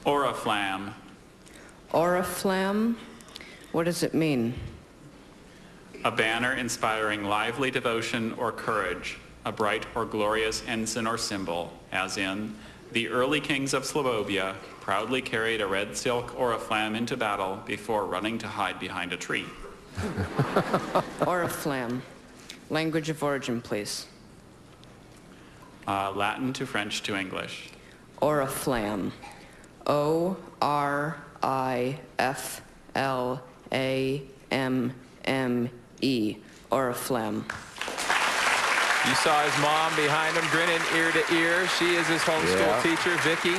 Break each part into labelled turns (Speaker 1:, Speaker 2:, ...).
Speaker 1: Oriflamme.
Speaker 2: Oriflamme? What does it mean?
Speaker 1: A banner inspiring lively devotion or courage, a bright or glorious ensign or symbol, as in, the early kings of Slavonia proudly carried a red silk oriflamme into battle before running to hide behind a tree.
Speaker 2: Oriflamme. Language of origin, please.
Speaker 1: Latin to French to English.
Speaker 2: Oriflamme. O-R-I-F-L-A-M-M-E. Oriflamme.
Speaker 3: You saw his mom behind him grinning ear to ear. She is his homeschool teacher, Vicki.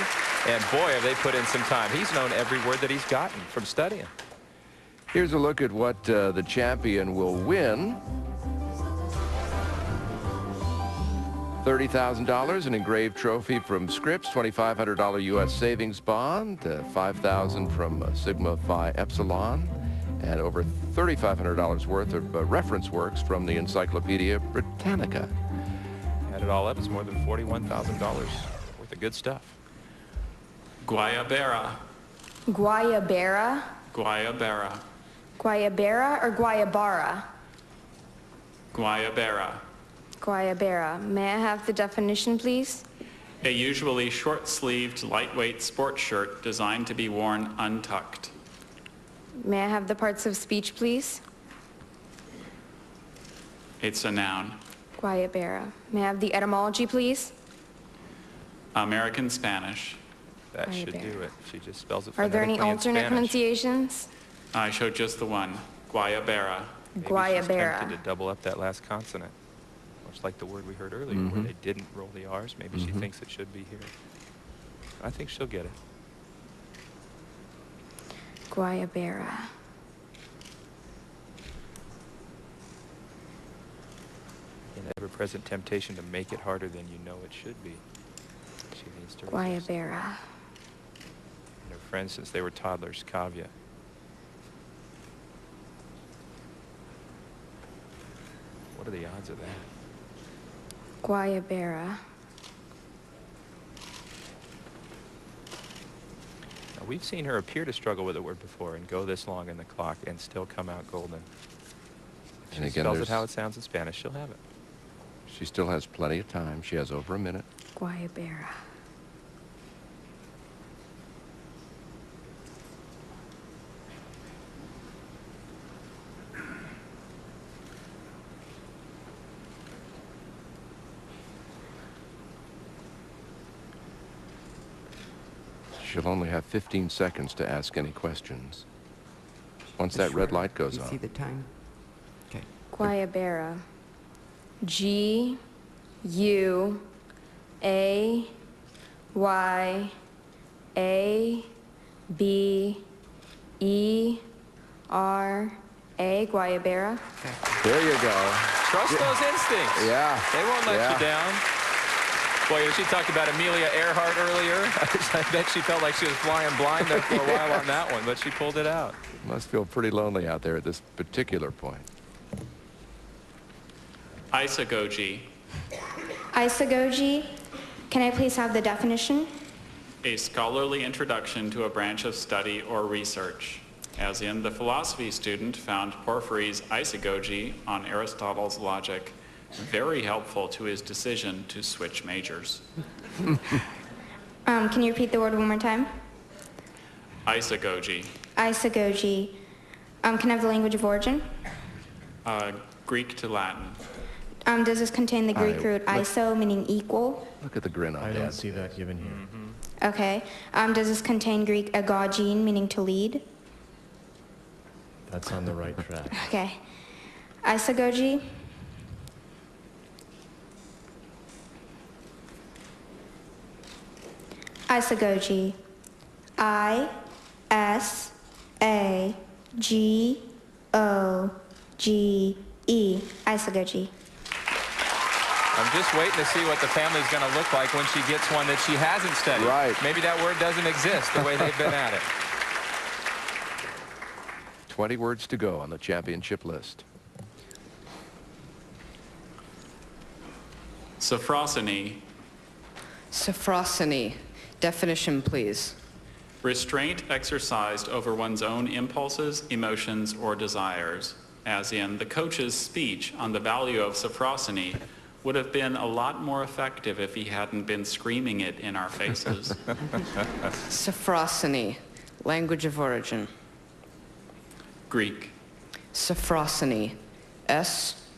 Speaker 3: And boy, have they put in some time. He's known every word that he's gotten from studying.
Speaker 4: Here's a look at what the champion will win. $30,000, an engraved trophy from Scripps, $2,500 U.S. savings bond, $5,000 from Sigma Phi Epsilon, and over $3,500 worth of reference works from the Encyclopedia Britannica.
Speaker 3: Add it all up, it's more than $41,000 worth of good stuff.
Speaker 1: Guayabera.
Speaker 5: Guayabera?
Speaker 1: Guayabera.
Speaker 5: Guayabera or Guayabara?
Speaker 1: Guayabera.
Speaker 5: Guayabera. May I have the definition, please?
Speaker 1: A usually short-sleeved, lightweight sports shirt designed to be worn untucked.
Speaker 5: May I have the parts of speech, please?
Speaker 1: It's a noun.
Speaker 5: Guayabera. May I have the etymology, please?
Speaker 1: American Spanish.
Speaker 3: That should do it. She just spells it
Speaker 5: Are there any
Speaker 3: phonetically in
Speaker 5: alternate
Speaker 3: Spanish.
Speaker 5: pronunciations?
Speaker 1: I showed just the one. Guayabera.
Speaker 3: Maybe she's
Speaker 5: Guayabera.
Speaker 3: tempted to double up that last consonant. Much like the word we heard earlier, where they didn't roll the R's. Maybe she thinks it should be here. I think she'll get it.
Speaker 5: Guayabera.
Speaker 3: An ever-present temptation to make it harder than you know it should be. She needs to resist.
Speaker 5: Guayabera.
Speaker 3: And her friend since they were toddlers, Kavya. What are the odds of that?
Speaker 5: Guayabera.
Speaker 3: Now, we've seen her appear to struggle with the word before and go this long in the clock and still come out golden. If she spells it how it sounds in Spanish, she'll have it.
Speaker 4: She still has plenty of time. She has over a minute.
Speaker 5: Guayabera.
Speaker 4: She'll only have 15 seconds to ask any questions. Once that red light goes on.
Speaker 6: You see the time? Okay.
Speaker 5: Guayabera. Guayabera. Guayabera.
Speaker 4: There you go.
Speaker 3: Trust those instincts.
Speaker 4: Yeah.
Speaker 3: They won't let you down. Boy, she talked about Amelia Earhart earlier. I bet she felt like she was flying blind there for a while on that one, but she pulled it out.
Speaker 4: Must feel pretty lonely out there at this particular point.
Speaker 1: Isagogy.
Speaker 5: Isagogy. Can I please have the definition?
Speaker 1: A scholarly introduction to a branch of study or research. As in, the philosophy student found Porphyry's isagogy on Aristotle's logic very helpful to his decision to switch majors.
Speaker 5: Can you repeat the word one more time?
Speaker 1: Isagogy.
Speaker 5: Isagogy. Can I have the language of origin?
Speaker 1: Greek to Latin.
Speaker 5: Does this contain the Greek root iso, meaning equal?
Speaker 4: Look at the grin on
Speaker 7: I
Speaker 4: that.
Speaker 7: don't see that given here.
Speaker 5: Okay. Does this contain Greek agogene, meaning to lead?
Speaker 7: That's on the right track.
Speaker 5: Okay. Isagogy. Isagogy. I-S-A-G-O-G-E. Isagogy.
Speaker 3: I'm just waiting to see what the family's going to look like when she gets one that she hasn't studied.
Speaker 4: Right.
Speaker 3: Maybe that word doesn't exist the way they've been at it.
Speaker 4: 20 words to go on the championship list.
Speaker 1: Sophrosiny.
Speaker 2: Sophrosiny. Definition, please.
Speaker 1: Restraint exercised over one's own impulses, emotions, or desires, as in the coach's speech on the value of sophrosyny would have been a lot more effective if he hadn't been screaming it in our faces.
Speaker 2: Sophrosyny, language of origin.
Speaker 1: Greek.
Speaker 2: Sophrosyny, S-O-P-H-R-O-S-Y-N-E,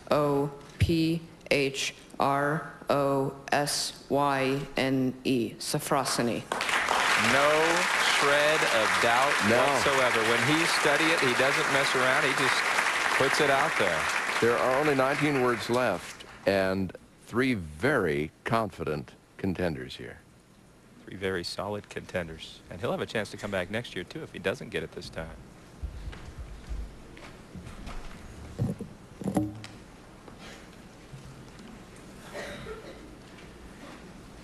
Speaker 2: sophrosyny.
Speaker 3: No shred of doubt whatsoever. When he studies it, he doesn't mess around. He just puts it out there.
Speaker 4: There are only 19 words left, and 3 very confident contenders here.
Speaker 3: 3 very solid contenders. And he'll have a chance to come back next year, too, if he doesn't get it this time.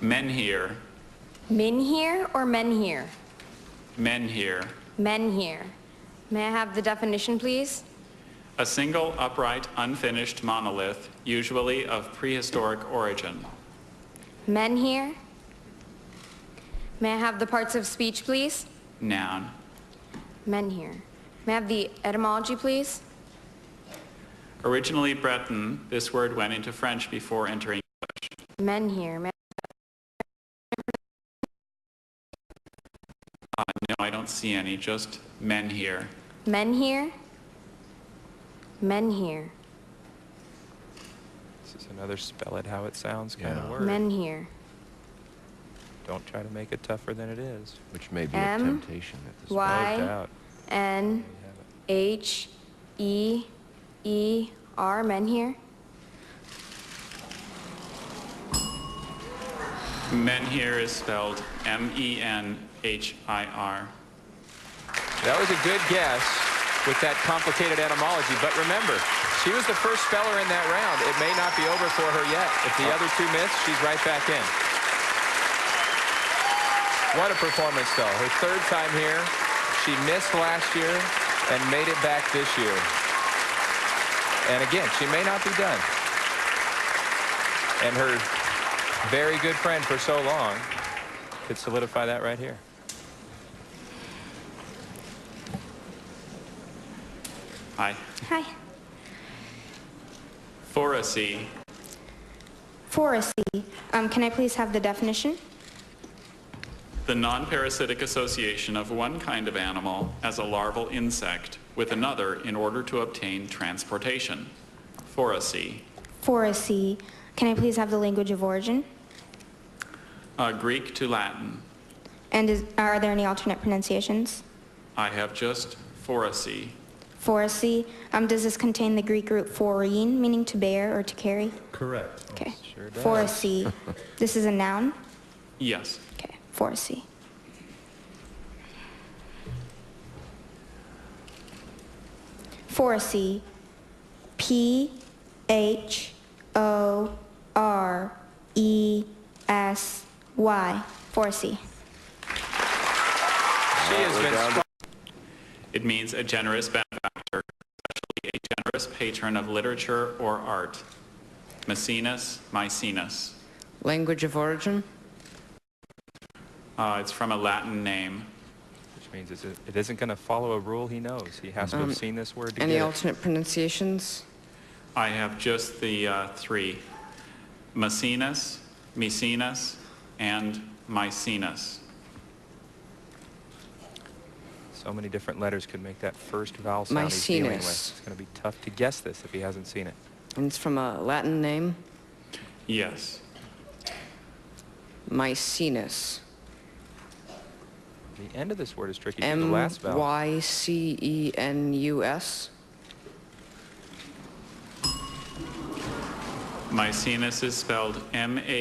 Speaker 1: Men here.
Speaker 5: Men here or men here?
Speaker 1: Men here.
Speaker 5: Men here. May I have the definition, please?
Speaker 1: A single, upright, unfinished monolith, usually of prehistoric origin.
Speaker 5: Men here. May I have the parts of speech, please?
Speaker 1: Noun.
Speaker 5: Men here. May I have the etymology, please?
Speaker 1: Originally Breton, this word went into French before entering English.
Speaker 5: Men here.
Speaker 1: No, I don't see any, just men here.
Speaker 5: Men here. Men here.
Speaker 3: This is another spell it how it sounds kind of word.
Speaker 5: Men here.
Speaker 3: Don't try to make it tougher than it is.
Speaker 4: Which may be a temptation at this point.
Speaker 5: Y
Speaker 3: No doubt.
Speaker 5: N H E E R. Men here.
Speaker 1: Men here is spelled M-E-N-H-I-R.
Speaker 3: That was a good guess with that complicated etymology, but remember, she was the first speller in that round. It may not be over for her yet. If the other 2 miss, she's right back in. What a performance, though. Her 3rd time here. She missed last year and made it back this year. And again, she may not be done. And her very good friend for so long could solidify that right here.
Speaker 1: Hi.
Speaker 5: Hi.
Speaker 1: Foracy.
Speaker 5: Foracy. Can I please have the definition?
Speaker 1: The non-parasitic association of one kind of animal as a larval insect with another in order to obtain transportation. Foracy.
Speaker 5: Foracy. Can I please have the language of origin?
Speaker 1: Greek to Latin.
Speaker 5: And are there any alternate pronunciations?
Speaker 1: I have just foracy.
Speaker 5: Foracy. Does this contain the Greek root forein, meaning to bear or to carry?
Speaker 7: Correct.
Speaker 5: Okay.
Speaker 3: Sure does.
Speaker 5: Foracy. This is a noun?
Speaker 1: Yes.
Speaker 5: Okay. Foracy. Foracy. P-H-O-R-E-S-Y. Foracy.
Speaker 3: She has been strong.
Speaker 1: It means a generous benefactor, especially a generous patron of literature or art. Maecenas, Maecenas.
Speaker 2: Language of origin.
Speaker 1: It's from a Latin name.
Speaker 3: Which means it isn't going to follow a rule he knows. He has to have seen this word to
Speaker 2: Any
Speaker 3: get it.
Speaker 2: alternate pronunciations?
Speaker 1: I have just the 3. Maecenas, Maecenas, and Maecenas.
Speaker 3: So many different letters could make that first vowel sound he's dealing with.
Speaker 2: Maecenas.
Speaker 3: It's going to be tough to guess this if he hasn't seen it.
Speaker 2: And it's from a Latin name.
Speaker 1: Yes.
Speaker 2: Maecenas.
Speaker 3: The end of this word is tricky. The last vowel.
Speaker 2: M-Y-C-E-N-U-S.
Speaker 1: Maecenas is spelled M-A-E-C-E-N-A-S.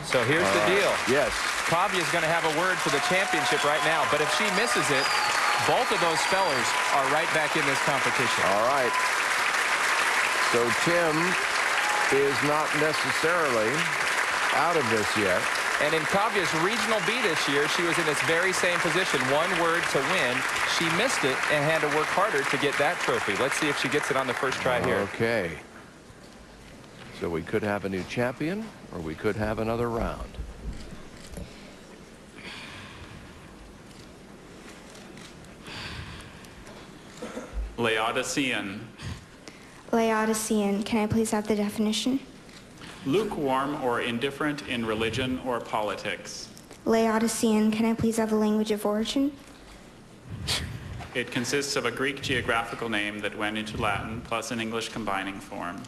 Speaker 3: So here's the deal.
Speaker 4: Yes.
Speaker 3: Kavya's going to have a word for the championship right now, but if she misses it, both of those spellers are right back in this competition.
Speaker 4: All right. So Tim is not necessarily out of this yet.
Speaker 3: And in Kavya's regional B this year, she was in this very same position. 1 word to win. She missed it and had to work harder to get that trophy. Let's see if she gets it on the first try here.
Speaker 4: Okay. So we could have a new champion, or we could have another round.
Speaker 1: Laodicean.
Speaker 5: Laodicean. Can I please have the definition?
Speaker 1: Lukewarm or indifferent in religion or politics.
Speaker 5: Laodicean. Can I please have the language of origin?
Speaker 1: It consists of a Greek geographical name that went into Latin plus an English combining form.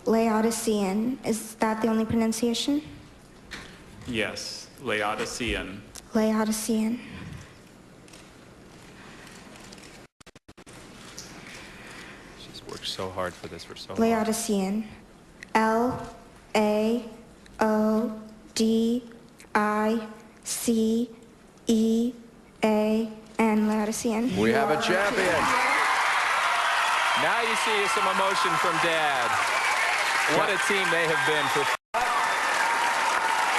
Speaker 5: Laodicean. Is that the only pronunciation?
Speaker 1: Yes, Laodicean.
Speaker 5: Laodicean.
Speaker 3: She's worked so hard for this for so long.
Speaker 5: Laodicean. Laodicean. Laodicean.
Speaker 4: We have a champion.
Speaker 3: Now you see some emotion from Dad. What a team they have been for